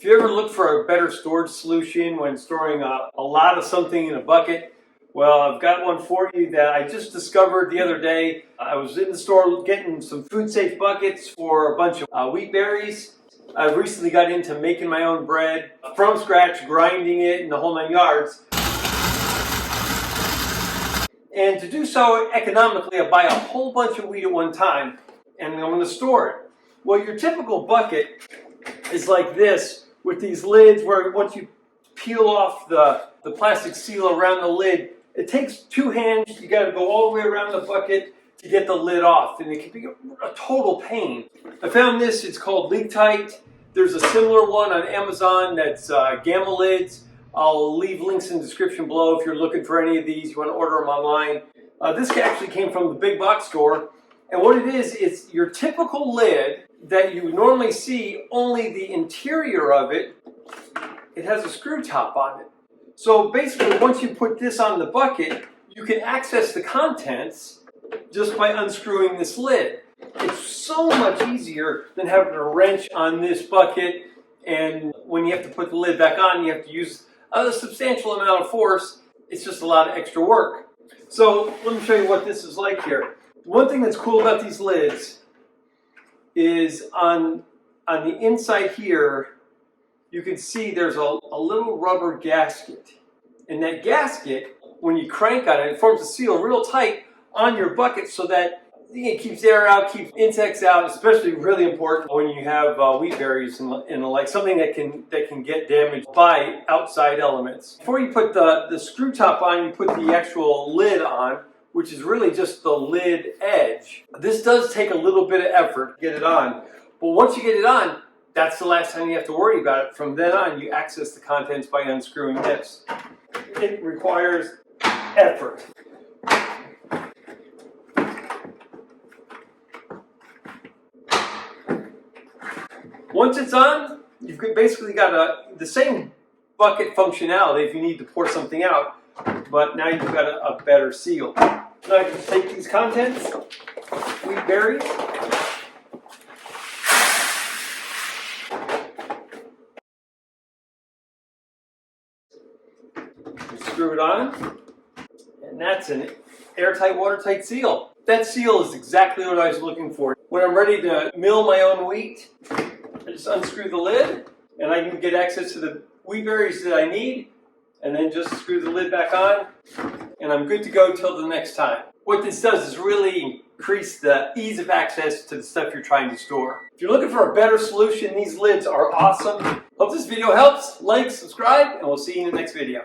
If you ever look for a better storage solution when storing a lot of something in a bucket, well, I've got one for you that I just discovered the other day. I was in the store getting some food-safe buckets for a bunch of wheat berries. I've recently got into making my own bread from scratch, grinding it in the whole 9 yards. And to do so economically, I buy a whole bunch of wheat at one time, and I'm going to store it. Well, your typical bucket is like this, with these lids where once you peel off the plastic seal around the lid, it takes 2 hands. You got to go all the way around the bucket to get the lid off, and it can be a total pain. I found this, it's called Leak Tight. There's a similar one on Amazon that's Gamma lids. I'll leave links in the description below if you're looking for any of these, you want to order them online. This actually came from the big box store, and what it is, it's your typical lid that you normally see, only the interior of it, it has a screw top on it. So basically, once you put this on the bucket, you can access the contents just by unscrewing this lid. It's so much easier than having a wrench on this bucket, and when you have to put the lid back on, you have to use a substantial amount of force. It's just a lot of extra work. So let me show you what this is like here. One thing that's cool about these lids is on the inside here, you can see there's a little rubber gasket. And that gasket, when you crank on it, it forms a seal real tight on your bucket so that it keeps air out, keeps insects out, especially really important when you have wheat berries and the like, something that can get damaged by outside elements. Before you put the screw top on, you put the actual lid on, which is really just the lid edge. This does take a little bit of effort to get it on, but once you get it on, that's the last time you have to worry about it. From then on, you access the contents by unscrewing this. It requires effort. Once it's on, you've basically got the same bucket functionality if you need to pour something out, but now you've got a better seal. Now I can take these contents, wheat berries, screw it on, and that's an airtight, watertight seal. That seal is exactly what I was looking for. When I'm ready to mill my own wheat, I just unscrew the lid, and I can get access to the wheat berries that I need, and then just screw the lid back on, and I'm good to go till the next time. What this does is really increase the ease of access to the stuff you're trying to store. If you're looking for a better solution, these lids are awesome. Hope this video helps. Like, subscribe, and we'll see you in the next video.